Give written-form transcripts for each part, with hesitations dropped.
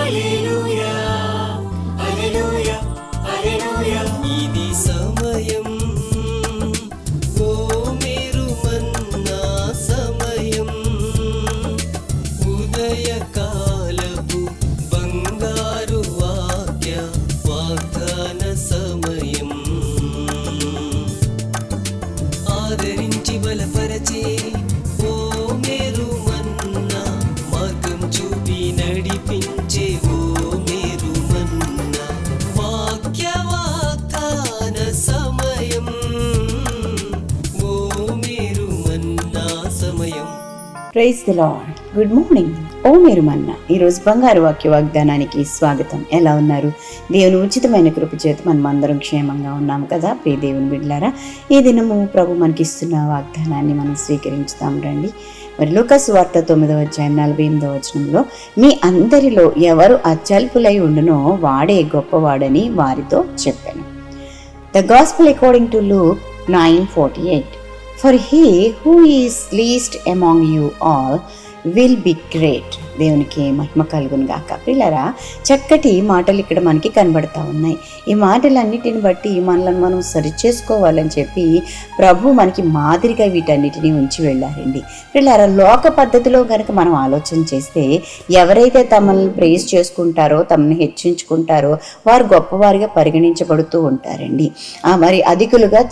హల్లెలూయా హల్లెలూయా హల్లెలూయా. ఇది సమయం, ఓ మీరు మన్నా సమయం, ఉదయకాలపు బంగారు వాక్య వాగ్దాన సమయం. ఆదరించి బలపరచే ఓ మేరు మన్నా, మార్గం చూపి నడిపించే ఓ మేరు మన్నా, వాక్య వాగ్దాన సమయం, ఓ మేరు మన్నా సమయం. Praise the lord. Good morning. ఓ మీరు మన్నా, ఈరోజు బంగారు వాక్య వాగ్దానానికి స్వాగతం. ఎలా ఉన్నారు? దేవుని ఉచితమైన కృప చేత మనం అందరం క్షేమంగా ఉన్నాము కదా ప్రియ దేవుని బిడ్డలారా. ఈ దినము ప్రభు మనకిస్తున్న వాగ్దానాన్ని మనం స్వీకరించుతాం రండి. మరి లూకాసు సువార్త 9:48 మీ అందరిలో ఎవరు అత్యల్పులై ఉండునో వాడే గొప్పవాడని వారితో చెప్పాను. The gospel according to Luke 9:48. For he who is least among you all will be great. దేవునికి మహిమ కలుగును గాక. పిల్లరా, చక్కటి మాటలు ఇక్కడ మనకి కనబడతా ఉన్నాయి. ఈ మాటలన్నిటిని బట్టి మనల్ని మనం సరిచేసుకోవాలని చెప్పి ప్రభు మనకి మాదిరిగా వీటన్నిటిని ఉంచి వెళ్ళారండి. పిల్లరా, లోక పద్ధతిలో కనుక మనం ఆలోచన చేస్తే ఎవరైతే తమల్ని ప్రేజ్ చేసుకుంటారో, తమని హెచ్చించుకుంటారో వారు గొప్పవారిగా పరిగణించబడుతూ ఉంటారండి. మరి అధికులుగా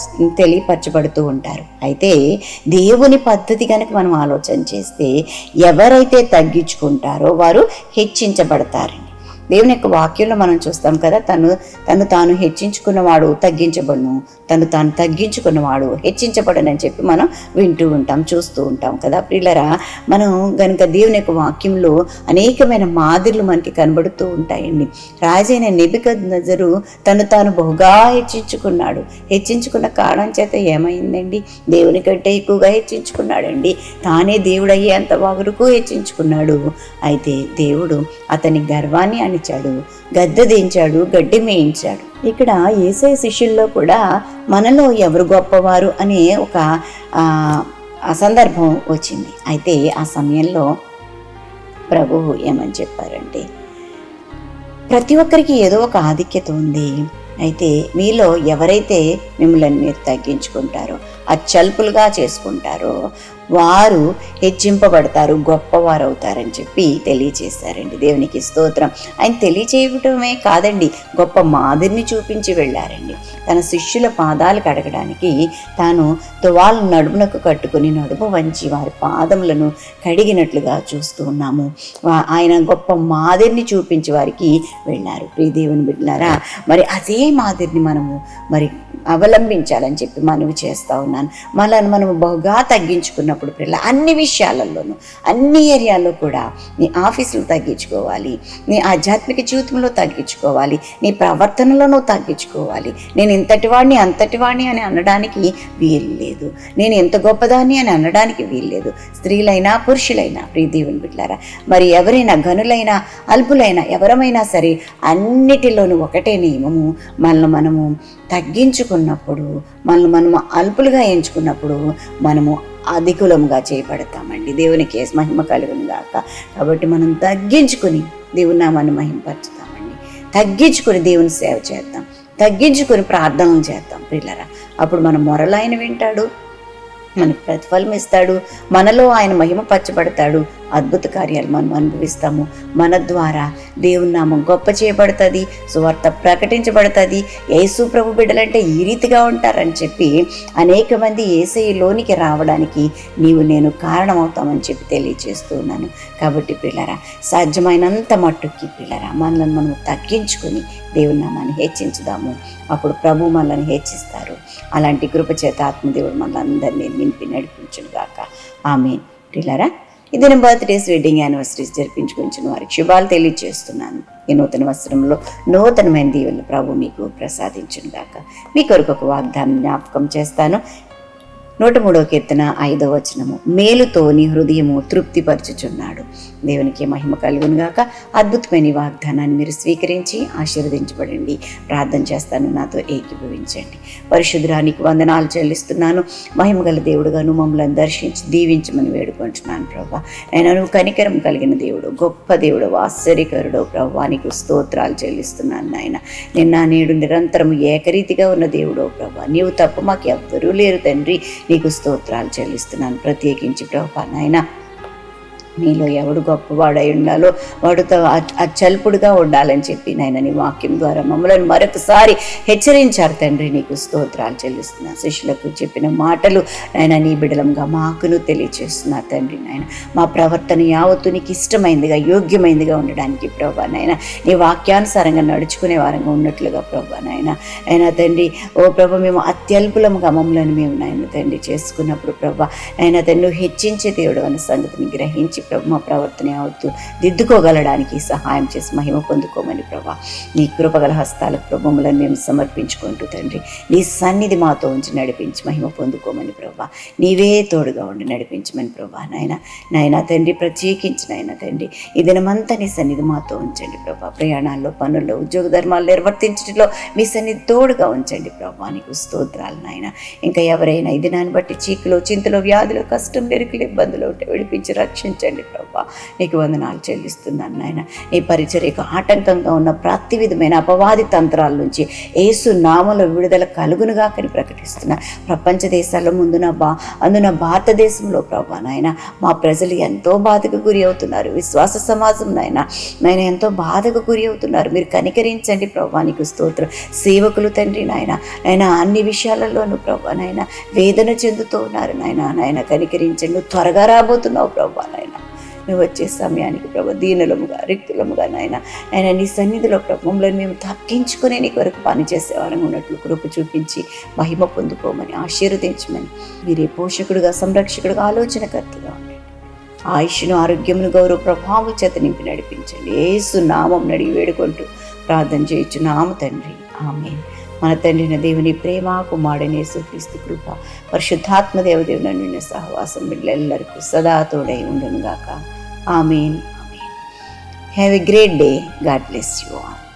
తెలియపరచబడుతూ ఉంటారు. అయితే దేవుని పద్ధతి కనుక మనం ఆలోచన చేస్తే ఎవరైతే తగ్గించుకుంటారో వారు హెచ్చించబడతారండి. దేవుని యొక్క వాక్యంలో మనం చూస్తాం కదా, తను తాను హెచ్చించుకున్నవాడు తగ్గించబడును, తాను తగ్గించుకున్నవాడు హెచ్చించబడనని చెప్పి మనం వింటూ ఉంటాం, చూస్తూ ఉంటాం కదా ప్రియులరా. మనం కనుక దేవుని యొక్క వాక్యంలో అనేకమైన మాదిరిలు మనకి కనబడుతూ ఉంటాయండి. రాజైన నెబుకద్నెజరు తాను బహుగా హెచ్చించుకున్న కారణం చేత ఏమైందండి? దేవుని కంటే ఎక్కువగా హెచ్చించుకున్నాడండి. తానే దేవుడు అయ్యేంత వరకు హెచ్చించుకున్నాడు. అయితే దేవుడు అతని గర్వాన్ని అణిచాడు, గద్దె దించాడు, గడ్డి మేయించాడు. ఇక్కడ యేసయ్య శిష్యుల్లో కూడా మనలో ఎవరు గొప్పవారు అనే ఒక సందర్భం వచ్చింది. అయితే ఆ సమయంలో ప్రభువు ఏమని చెప్పారంటే, ప్రతి ఒక్కరికి ఏదో ఒక ఆధిక్యత ఉంది. అయితే మీలో ఎవరైతే మిమ్మల్ని మీరు తగ్గించుకుంటారో, అత్యల్పులుగా చేసుకుంటారో వారు హెచ్చింపబడతారు, గొప్పవారు అవుతారని చెప్పి తెలియచేశారండి. దేవునికి స్తోత్రం. ఆయన తెలియచేయటమే కాదండి, గొప్ప మాదిరిని చూపించి వెళ్ళారండి. తన శిష్యుల పాదాలు కడగడానికి తాను తువాలు నడుమునకు కట్టుకుని నడుము వంచి వారి పాదములను కడిగినట్లుగా చూస్తూ ఉన్నాము. ఆయన గొప్ప మాదిరిని చూపించి వారికి వెళ్ళారు. ప్రియ దేవుని బిడ్డలారా, మరి అదే మాదిరిని మనము మరి అవలంబించాలని చెప్పి మనవి చేస్తూ ఉన్నాను. మనము బహుగా తగ్గించుకున్నప్పుడు పిల్ల అన్ని విషయాలలోనూ, అన్ని ఏరియాల్లో కూడా నీ ఆఫీసులు తగ్గించుకోవాలి, నీ ఆధ్యాత్మిక జీవితంలో తగ్గించుకోవాలి, నీ ప్రవర్తనలోనూ తగ్గించుకోవాలి. నేను ఇంతటివాడిని అంతటివాడిని అని అనడానికి వీలు లేదు, నేను ఎంత గొప్పదాన్ని అని అనడానికి వీలు లేదు. స్త్రీలైనా పురుషులైనా ప్రియ దేవుని బిడ్డలారా, మరి ఎవరైనా ఘనులైనా అల్పులైనా ఎవరమైనా సరే అన్నిటిలోనూ ఒకటే నియమము, మనము తగ్గించుకున్నప్పుడు, మనము అల్పులుగా ఎంచుకున్నప్పుడు మనము అధికులముగా చేయబడతామండి. దేవునికి మహిమ కలుగును గాక. కాబట్టి మనం తగ్గించుకుని దేవుని నామాన్ని మహిమపరచుతామండి. తగ్గించుకుని దేవుని సేవ చేద్దాం, తగ్గించుకుని ప్రార్థనలు చేద్దాం ప్రియులారా. అప్పుడు మన మొరలు ఆయన వింటాడు, మనకు ప్రతిఫలం ఇస్తాడు, మనలో ఆయన మహిమ పరచబడతాడు, అద్భుత కార్యాలు మనం అనుభవిస్తాము. మన ద్వారా దేవుని నామం గొప్ప చేయబడుతుంది, సువార్త ప్రకటించబడుతుంది. యేసు ప్రభు బిడ్డలంటే ఈ రీతిగా ఉంటారని చెప్పి అనేక మంది యేసయ్యలోనికి రావడానికి నేను కారణమవుతామని చెప్పి తెలియజేస్తున్నాను. కాబట్టి పిల్లరా, సాధ్యమైనంత మట్టుకి పిల్లరా మనల్ని మనం తగ్గించుకొని దేవుని నామాన్ని హెచ్చించుదాము. అప్పుడు ప్రభు మనల్ని హెచ్చిస్తారు. అలాంటి కృప చేత ఆత్మదేవుడు మనల్ని నింపి నడిపించును గాక. ఆమేన్. పిల్లరా, ఈ దినం బర్త్డేస్, వెడ్డింగ్ యానివర్సరీస్ జరిపించుకుని వారికి శుభాలు తెలియజేస్తున్నాను. ఈ నూతన వస్త్రంలో నూతనమైన దీవెనలు ప్రభు మీకు ప్రసాదించును గాక. మీ కొరకు ఒక వాగ్దానం జ్ఞాపకం చేస్తాను. 103వ కీర్తన 5వ వచనము, మేలుతో నీ హృదయము తృప్తిపరచుచున్నాడు, దేవునికి మహిమ కలుగును గాక. అద్భుతమైన ఈ వాగ్దానాన్ని మీరు స్వీకరించి ఆశీర్వదించబడండి. ప్రార్థన చేస్తాను, నాతో ఏకీభవించండి. పరిశుద్ధురానికి వందనాలు చెల్లిస్తున్నాను. మహిమగల దేవుడుగాను మమ్మల్ని దర్శించి దీవించమని వేడుకుంటున్నాను ప్రభా. నేను నువ్వు కనికరం కలిగిన దేవుడు, గొప్ప దేవుడు, ఆశ్చర్యకరుడు ప్రభా. నీకు స్తోత్రాలు చెల్లిస్తున్నాను నాయన. నిన్న నేడు నిరంతరం ఏకరీతిగా ఉన్న దేవుడు ప్రభా. నీవు తప్ప మాకు ఎవ్వరూ లేరు తండ్రి. నీకు స్తోత్రాలు చెల్లిస్తున్నాను. ప్రత్యేకించి ప్రభా నాయన, మీలో ఎవడు గొప్పవాడై ఉండాలో వాడుతో అచ్చల్పుడుగా ఉండాలని చెప్పి నాయన నీ వాక్యం ద్వారా మమ్మల్ని మరొకసారి హెచ్చరించారు తండ్రి. నీకు స్తోత్రాలు చెల్లిస్తున్నా. శిష్యులకు చెప్పిన మాటలు నాయన నీ బిడలంగా మాకును తెలియచేస్తున్నారు తండ్రి. నాయన మా ప్రవర్తన యావత్తు నీకు ఇష్టమైందిగా, యోగ్యమైందిగా ఉండడానికి ప్రభా నాయన, నీ వాక్యానుసారంగా నడుచుకునే వారంగా ఉన్నట్లుగా ప్రభా నాయన. అయినా తండ్రి ఓ ప్రభా, మేము అత్యల్పులముగా మమ్మల్ని మేము నాయన తండ్రి చేసుకున్నప్పుడు ప్రభా అయినా తండ్రి హెచ్చించే దేవుడు అన్న సంగతిని గ్రహించి ప్రభు మా ప్రవర్తన యావత్తు దిద్దుకోగలడానికి సహాయం చేసి మహిమ పొందుకోమని ప్రభా. నీ కృపగల హస్తాలకు ప్రభువులను మేము సమర్పించుకుంటూ తండ్రి నీ సన్నిధి మాతో ఉంచి నడిపించి మహిమ పొందుకోమని ప్రభా. నీవే తోడుగా ఉండి నడిపించమని ప్రభా నాయన తండ్రి. ప్రత్యేకించి నాయన తండ్రి ఈ దినమంతా నీ సన్నిధి మాతో ఉంచండి ప్రభా. ప్రయాణాల్లో, పనుల్లో, ఉద్యోగ ధర్మాలు నిర్వర్తించడంలో మీ సన్నిధి తోడుగా ఉంచండి ప్రభా. నీకు స్తోత్రాలు నాయన. ఇంకా ఎవరైనా ఈ దినాన్ని బట్టి చీకులో, చింతలో, వ్యాధులు, కష్టం, మెరుకులు, ఇబ్బందులు ఉంటే విడిపించి రక్షించండి ప్రభా. నీకు వందనాలు చెల్లిస్తున్నాను నాయన. నీ పరిచర్యకు ఆటంకంగా ఉన్న ప్రతి విధమైన అపవాది తంత్రాల నుంచి యేసు నామములో విడుదల కలుగునుగాకని ప్రకటిస్తున్నా. ప్రపంచ దేశాల్లో అందున భారతదేశంలో ప్రభా నాయన మా ప్రజలు ఎంతో బాధకు గురి అవుతున్నారు. విశ్వాస సమాజం నాయన ఎంతో బాధకు గురి అవుతున్నారు. మీరు కనికరించండి ప్రభా. నీకు స్తోత్రం. సేవకులు తండ్రి నాయన అన్ని విషయాలలోనూ ప్రభా నాయన వేదన చెందుతూ ఉన్నారు నాయన కనికరించండి. నువ్వు త్వరగా రాబోతున్నావు ప్రభా నాయన. నువ్వు వచ్చే సమయానికి ప్రభు దీనులముగా, రిక్తులముగా నాయన నీ సన్నిధిలో ప్రభావంలో మేము తగ్గించుకుని నీ కొరకు పనిచేసేవారంగా ఉన్నట్లు కృప చూపించి మహిమ పొందుకోమని ఆశీర్వదించమని మీరే పోషకుడుగా, సంరక్షకుడుగా, ఆలోచనకర్తగా ఉండండి. ఆయుష్ను, ఆరోగ్యమును, గౌరవ ప్రభావం చేత నింపి నడిపించండి. యేసు నామం నడిగి వేడుకుంటూ ప్రార్థన చేయుచున్నాము తండ్రి. ఆమేన్. మన తండ్రిన దేవుని ప్రేమ, కుమారుడైన యేసుక్రీస్తు కృప, పరిశుద్ధాత్మ దేవదేవుని నిన్న సహవాసం బిడ్డలెల్లరికూ సదా తోడై ఉండును గాక. ఆమేన్. Have a great day. God bless you all.